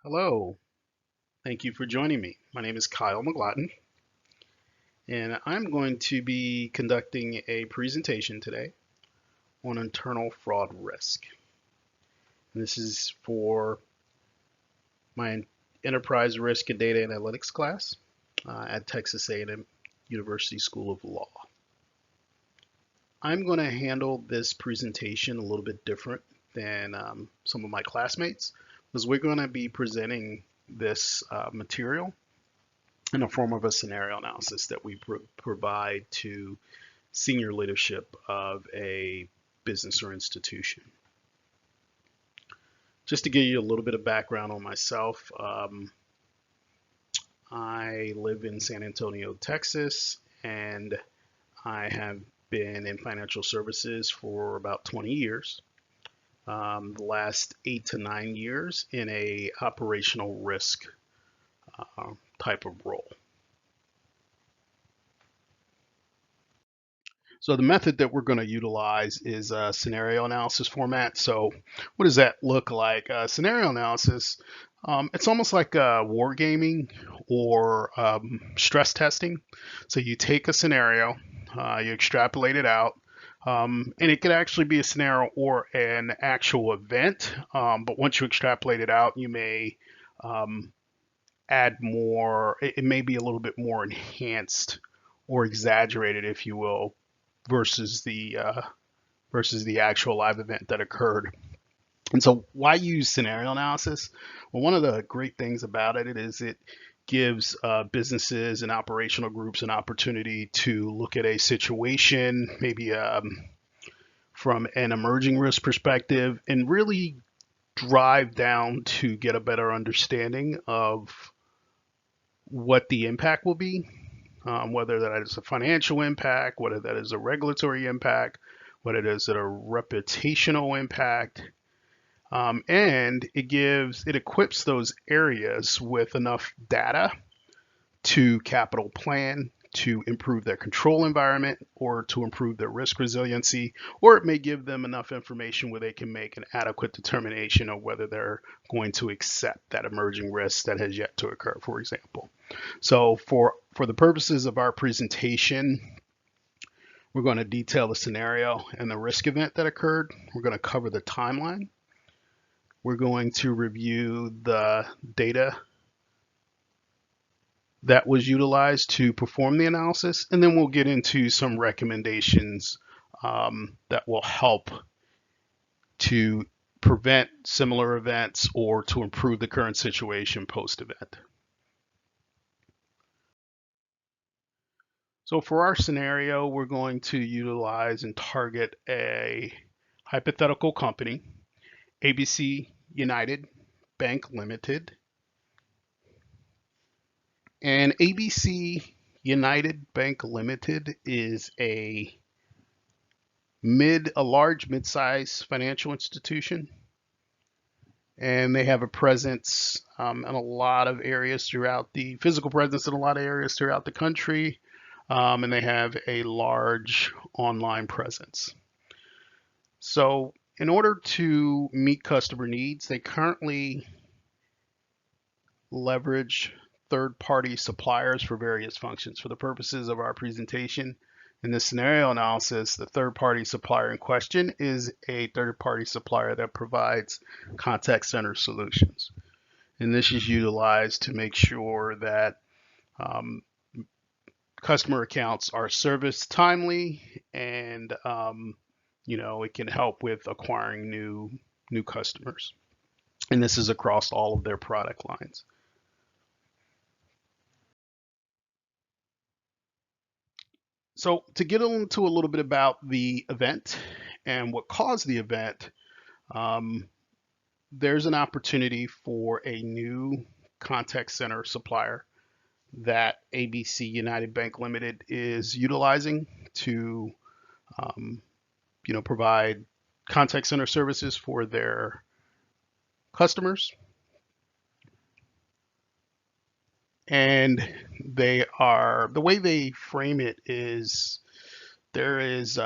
Hello, thank you for joining me. My name is Kyle McLaughlin, and I'm going to be conducting a presentation today on internal fraud risk. And this is for my enterprise risk and data analytics class at Texas A&M University School of Law. I'm going to handle this presentation a little bit different than some of my classmates because we're going to be presenting this material in the form of a scenario analysis that we provide to senior leadership of a business or institution. Just to give you a little bit of background on myself, I live in San Antonio, Texas, and I have been in financial services for about 20 years. The last 8 to 9 years in a operational risk type of role. So the method that we're going to utilize is a scenario analysis format. So what does that look like? Scenario analysis, it's almost like wargaming or stress testing. So you take a scenario, you extrapolate it out, and it could actually be a scenario or an actual event. But once you extrapolate it out, you may add more, it may be a little bit more enhanced or exaggerated, if you will, versus the actual live event that occurred. And so why use scenario analysis? Well, one of the great things about it is it gives businesses and operational groups an opportunity to look at a situation, maybe from an emerging risk perspective, and really drive down to get a better understanding of what the impact will be, whether that is a financial impact, whether that is a regulatory impact, whether it is a reputational impact, and it equips those areas with enough data to capital plan, to improve their control environment, or to improve their risk resiliency, or it may give them enough information where they can make an adequate determination of whether they're going to accept that emerging risk that has yet to occur, for example. So for the purposes of our presentation, we're going to detail the scenario and the risk event that occurred. We're going to cover the timeline. We're going to review the data that was utilized to perform the analysis, and then we'll get into some recommendations that will help to prevent similar events or to improve the current situation post-event. So for our scenario, we're going to utilize and target a hypothetical company, ABC United Bank Limited. And ABC United Bank Limited is a large mid-sized financial institution, and they have a presence in a lot of areas throughout the physical presence in a lot of areas throughout the country, and they have a large online presence. So in order to meet customer needs, they currently leverage third-party suppliers for various functions. For the purposes of our presentation, in the scenario analysis, the third-party supplier in question is a third-party supplier that provides contact center solutions. And this is utilized to make sure that customer accounts are serviced timely, and it can help with acquiring new customers. And this is across all of their product lines. So to get into a little bit about the event and what caused the event, um, there's an opportunity for a new contact center supplier that ABC United Bank Limited is utilizing to, provide contact center services for their customers. And the way they frame it is there is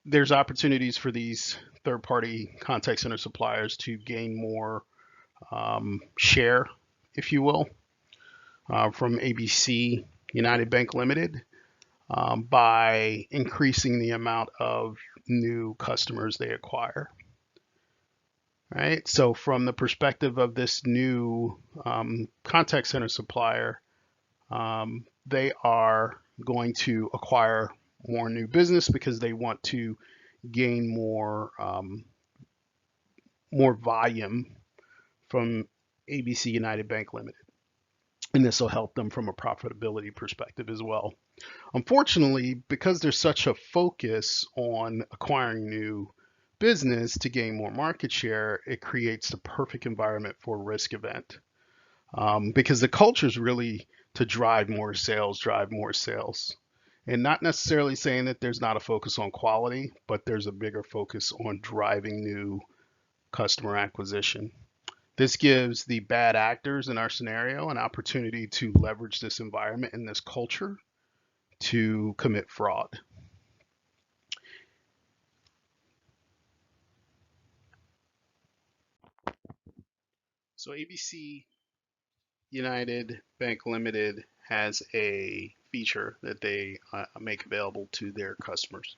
there's opportunities for these third-party contact center suppliers to gain more share, if you will, from ABC United Bank Limited by increasing the amount of new customers they acquire. Right. So from the perspective of this new contact center supplier, they are going to acquire more new business because they want to gain more volume from ABC United Bank Limited, and this will help them from a profitability perspective as well. Unfortunately, because there's such a focus on acquiring new business to gain more market share, it creates the perfect environment for a risk event, because the culture is really to drive more sales, and not necessarily saying that there's not a focus on quality, but there's a bigger focus on driving new customer acquisition. This gives the bad actors in our scenario an opportunity to leverage this environment and this culture to commit fraud. So ABC United Bank Limited has a feature that they make available to their customers,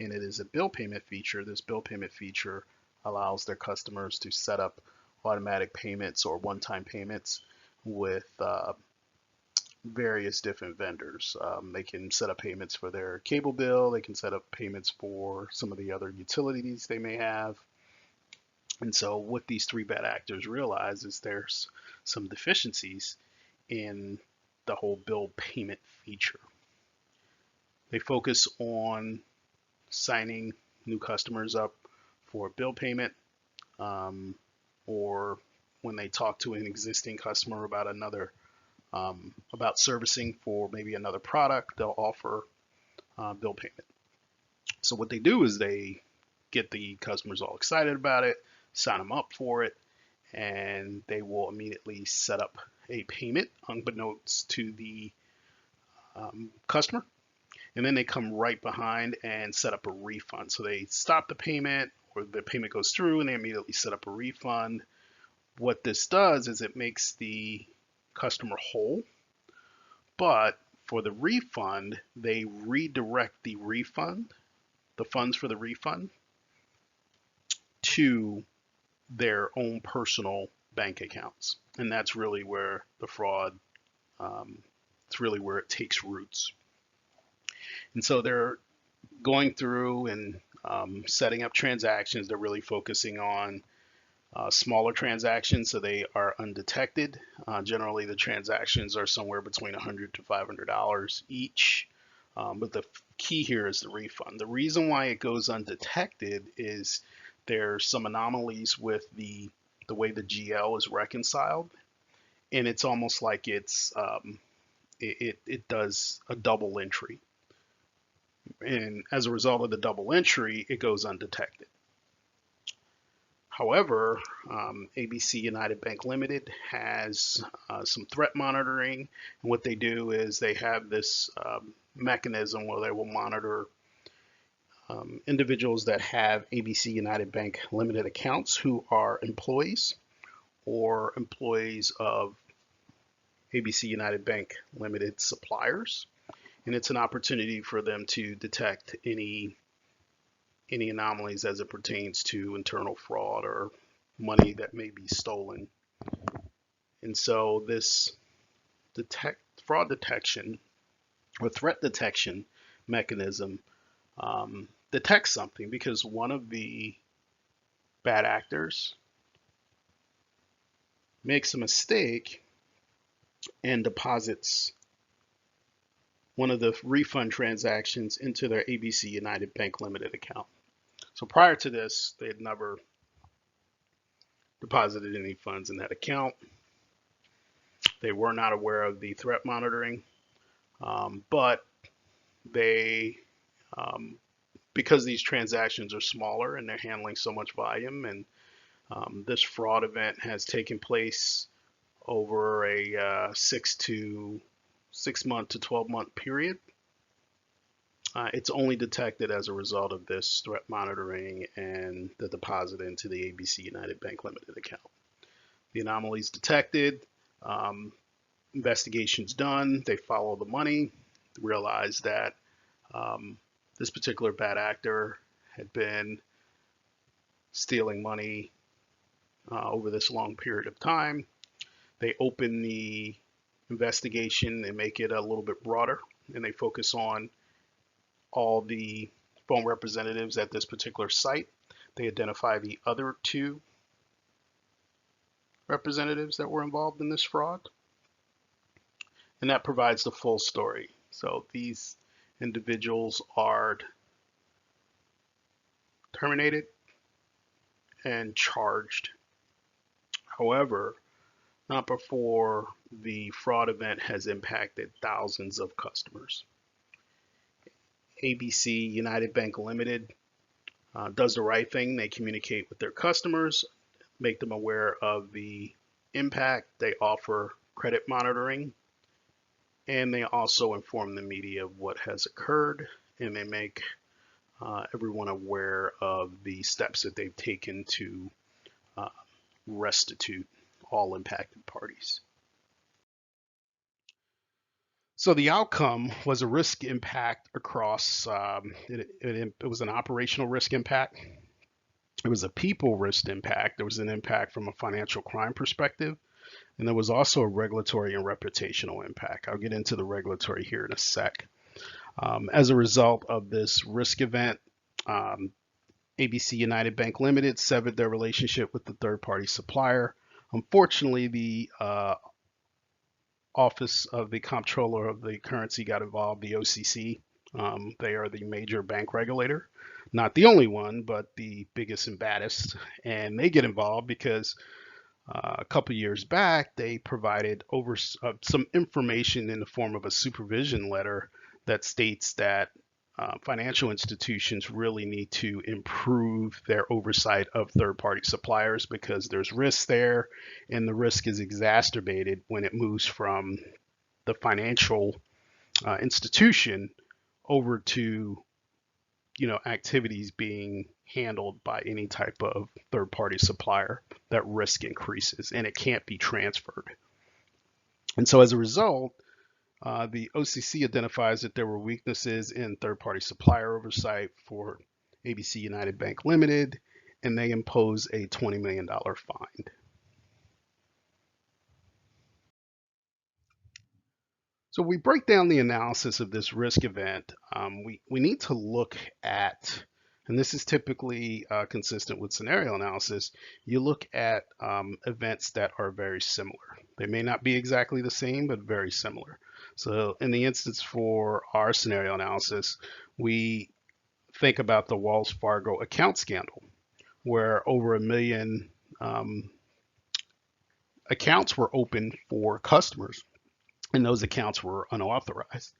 and it is a bill payment feature. This bill payment feature allows their customers to set up automatic payments or one-time payments with various different vendors. They can set up payments for their cable bill. They can set up payments for some of the other utilities they may have. And so what these three bad actors realize is there's some deficiencies in the whole bill payment feature. They focus on signing new customers up for bill payment, or when they talk to an existing customer about about servicing for maybe another product, they'll offer bill payment. So what they do is they get the customers all excited about it, sign them up for it, and they will immediately set up a payment unbeknownst to the customer. And then they come right behind and set up a refund. So they stop the payment, or the payment goes through, and they immediately set up a refund. What this does is it makes the customer whole, but for the refund, they redirect the funds for the refund, to their own personal bank accounts. And that's really where the fraud, it's really where it takes roots. And so they're going through and setting up transactions. They're really focusing on smaller transactions, so they are undetected. Generally, the transactions are somewhere between $100 to $500 each. But the key here is the refund. The reason why it goes undetected is there's some anomalies with the way the GL is reconciled, and it's almost like it does a double entry, and as a result of the double entry, it goes undetected. However, ABC United Bank Limited has some threat monitoring, and what they do is they have this mechanism where they will monitor individuals that have ABC United Bank Limited accounts who are employees or employees of ABC United Bank Limited suppliers, and it's an opportunity for them to detect any anomalies as it pertains to internal fraud or money that may be stolen. And so this fraud detection or threat detection mechanism detects something, because one of the bad actors makes a mistake and deposits one of the refund transactions into their ABC United Bank Limited account. So prior to this, they had never deposited any funds in that account. They were not aware of the threat monitoring, but they, because these transactions are smaller and they're handling so much volume, and this fraud event has taken place over a 6 month to 12-month period. It's only detected as a result of this threat monitoring and the deposit into the ABC United Bank Limited account. The anomalies detected, investigations done, they follow the money, realize that this particular bad actor had been stealing money over this long period of time. They open the investigation and make it a little bit broader, and they focus on all the phone representatives at this particular site. They identify the other two representatives that were involved in this fraud, and that provides the full story. So these individuals are terminated and charged. However, not before the fraud event has impacted thousands of customers. ABC United Bank Limited does the right thing. They communicate with their customers, make them aware of the impact. They offer credit monitoring, and they also inform the media of what has occurred, and they make everyone aware of the steps that they've taken to uh, restitute all impacted parties. So the outcome was a risk impact across, it was an operational risk impact. It was a people risk impact. There was an impact from a financial crime perspective. And there was also a regulatory and reputational impact. I'll get into the regulatory here in a sec. As a result of this risk event, ABC United Bank Limited severed their relationship with the third-party supplier. Unfortunately, the Office of the Comptroller of the Currency got involved, the OCC. They are the major bank regulator. Not the only one, but the biggest and baddest. And they get involved because a couple years back, they provided some information in the form of a supervision letter that states that financial institutions really need to improve their oversight of third-party suppliers because there's risk there, and the risk is exacerbated when it moves from the financial institution over to activities being handled by any type of third-party supplier. That risk increases and it can't be transferred. And so as a result, the OCC identifies that there were weaknesses in third-party supplier oversight for ABC United Bank Limited, and they impose a $20 million fine. So we break down the analysis of this risk event. We need to look at, and this is typically consistent with scenario analysis, you look at events that are very similar. They may not be exactly the same, but very similar. So in the instance for our scenario analysis, we think about the Wells Fargo account scandal, where over 1 million accounts were opened for customers, and those accounts were unauthorized.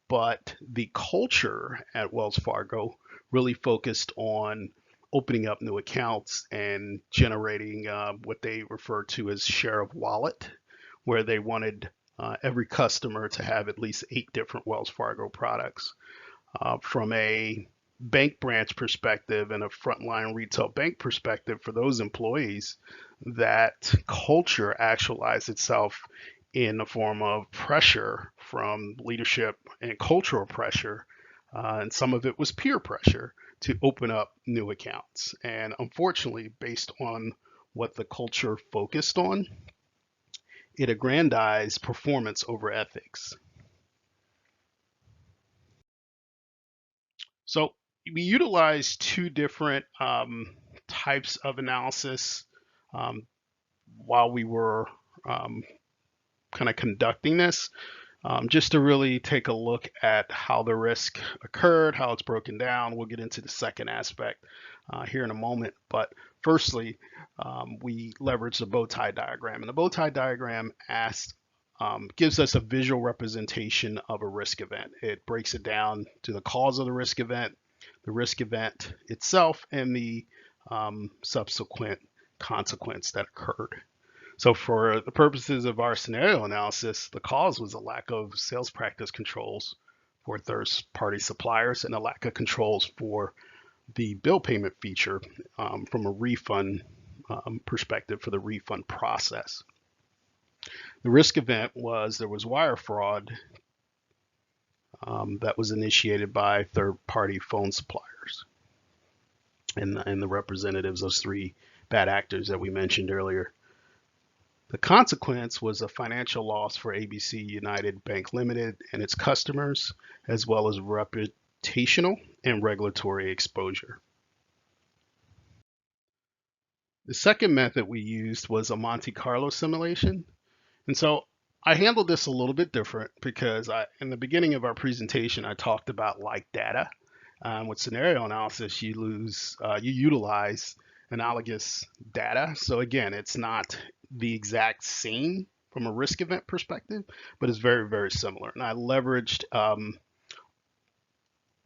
But the culture at Wells Fargo really focused on opening up new accounts and generating what they refer to as share of wallet, where they wanted every customer to have at least 8 different Wells Fargo products. From a bank branch perspective and a frontline retail bank perspective for those employees, that culture actualized itself in the form of pressure from leadership and cultural pressure. And some of it was peer pressure to open up new accounts. And unfortunately, based on what the culture focused on, it aggrandized performance over ethics. So we utilize 2 different types of analysis um, while we were kind of conducting this, just to really take a look at how the risk occurred, how it's broken down. We'll get into the second aspect here in a moment. But firstly, we leverage the bow tie diagram. And the bow tie diagram gives us a visual representation of a risk event. It breaks it down to the cause of the risk event itself, and the subsequent consequence that occurred. So for the purposes of our scenario analysis, the cause was a lack of sales practice controls for third-party suppliers and a lack of controls for the bill payment feature from a refund perspective for the refund process. The risk event was there was wire fraud that was initiated by third-party phone suppliers and the representatives, those three bad actors that we mentioned earlier. The consequence was a financial loss for ABC United Bank Limited and its customers, as well as reputational and regulatory exposure. The second method we used was a Monte Carlo simulation. And so I handled this a little bit different because in the beginning of our presentation, I talked about like data. With scenario analysis, you utilize analogous data. So again, it's not the exact same from a risk event perspective, but it's very, very similar. And I leveraged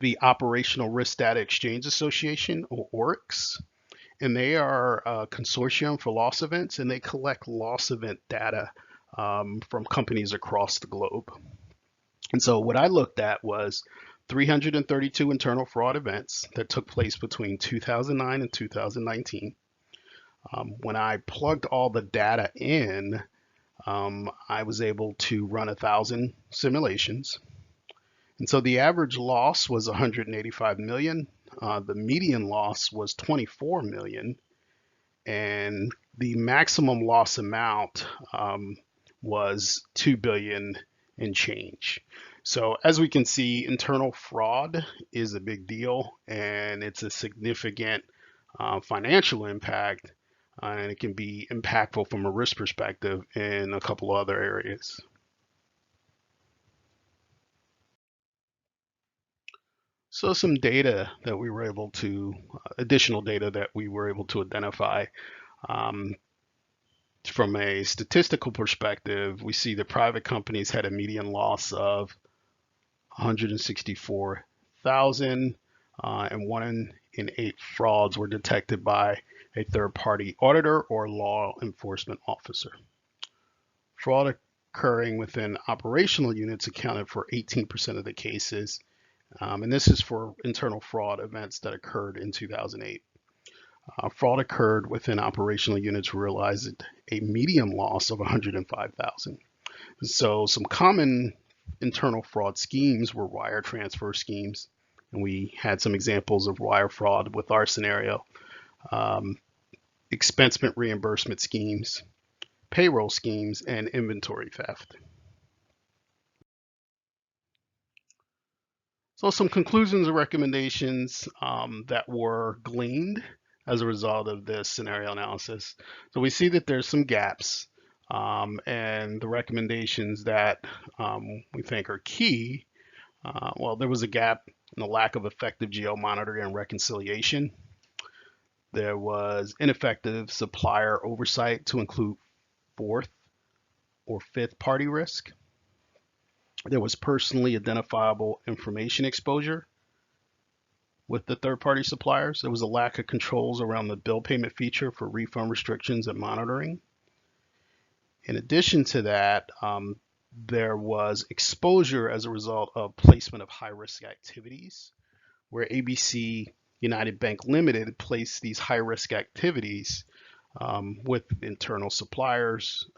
the Operational Risk Data Exchange Association, or ORIX, and they are a consortium for loss events, and they collect loss event data from companies across the globe. And so what I looked at was 332 internal fraud events that took place between 2009 and 2019. When I plugged all the data in, I was able to run 1,000 simulations. And so the average loss was 185 million. The median loss was 24 million. And the maximum loss amount was 2 billion and change. So as we can see, internal fraud is a big deal, and it's a significant financial impact, and it can be impactful from a risk perspective in a couple other areas. So some data that we were able to, additional data that we were able to identify. From a statistical perspective, we see that private companies had a median loss of 164,000, and 1 in 8 frauds were detected by a third-party auditor or law enforcement officer. Fraud occurring within operational units accounted for 18% of the cases, and this is for internal fraud events that occurred in 2008. Fraud occurred within operational units realized a median loss of 105,000. So some common internal fraud schemes were wire transfer schemes, and we had some examples of wire fraud with our scenario. Expensement reimbursement schemes, payroll schemes, and inventory theft. So some conclusions and recommendations that were gleaned as a result of this scenario analysis. So we see that there's some gaps, and the recommendations that we think are key. Well, there was a gap in the lack of effective geo-monitoring and reconciliation. There was ineffective supplier oversight to include fourth or fifth party risk. There was personally identifiable information exposure with the third-party suppliers. There was a lack of controls around the bill payment feature for refund restrictions and monitoring. In addition to that, there was exposure as a result of placement of high-risk activities, where ABC United Bank Limited placed these high-risk activities with external suppliers,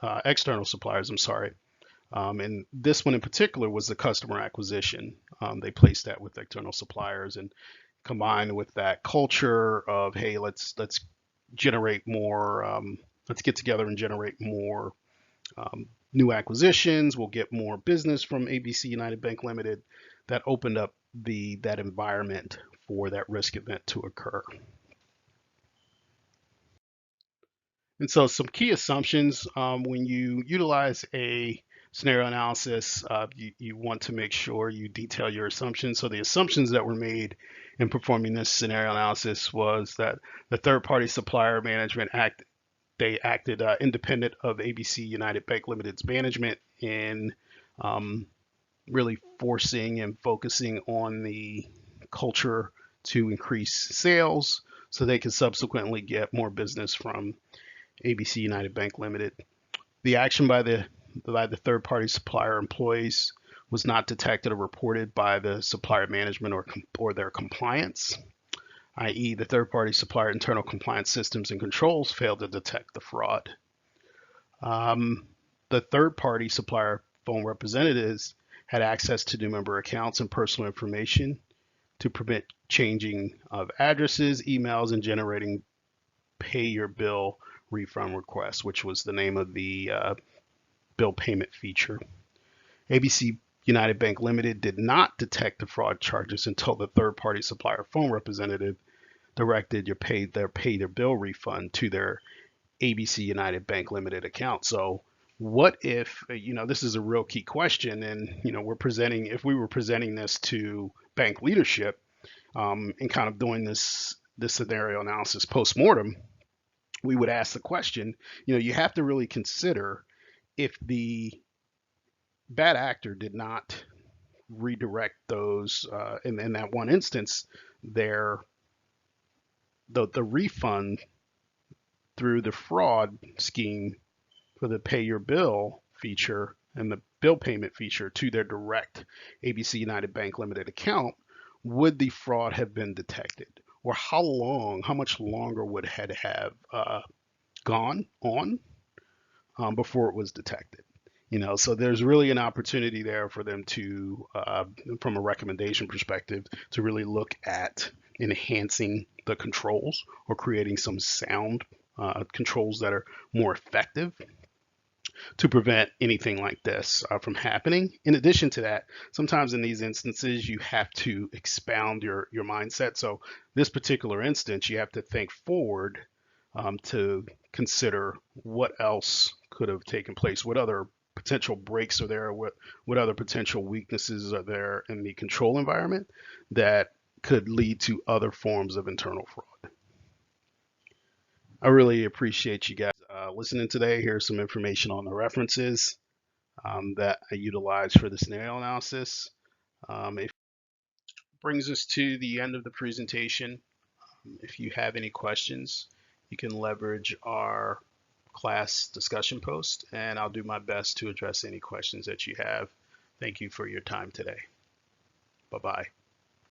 and this one in particular was the customer acquisition. They placed that with external suppliers, and combined with that culture of, hey, let's generate more, let's get together and generate more new acquisitions. We'll get more business from ABC United Bank Limited. That opened up that environment for that risk event to occur. And so some key assumptions when you utilize a scenario analysis, you want to make sure you detail your assumptions. So the assumptions that were made in performing this scenario analysis was that the third-party supplier management they acted independent of ABC United Bank Limited's management in really forcing and focusing on the culture to increase sales so they could subsequently get more business from ABC United Bank Limited. The action by the third-party supplier employees was not detected or reported by the supplier management or their compliance. i.e. the third-party supplier internal compliance systems and controls failed to detect the fraud. The third-party supplier phone representatives had access to new member accounts and personal information to prevent changing of addresses, emails, and generating pay your bill refund requests, which was the name of the bill payment feature. ABC United Bank Limited did not detect the fraud charges until the third-party supplier phone representative directed their pay their bill refund to their ABC United Bank Limited account. So what if, this is a real key question, and if we were presenting this to bank leadership, and kind of doing this scenario analysis post-mortem, we would ask the question, you have to really consider if the bad actor did not redirect those, in that one instance, the refund through the fraud scheme for the pay your bill feature and the bill payment feature to their direct ABC United Bank Limited account, would the fraud have been detected? Or how much longer would it have gone on before it was detected? So there's really an opportunity there for them to, from a recommendation perspective, to really look at enhancing the controls or creating some sound controls that are more effective to prevent anything like this from happening. In addition to that, sometimes in these instances, you have to expound your mindset. So this particular instance, you have to think forward to consider what else could have taken place, what other potential breaks are there, what other potential weaknesses are there in the control environment that could lead to other forms of internal fraud. I really appreciate you guys listening today. Here's some information on the references that I utilize for the scenario analysis. It brings us to the end of the presentation. If you have any questions, you can leverage our class discussion post, and I'll do my best to address any questions that you have. Thank you for your time today. Bye-bye.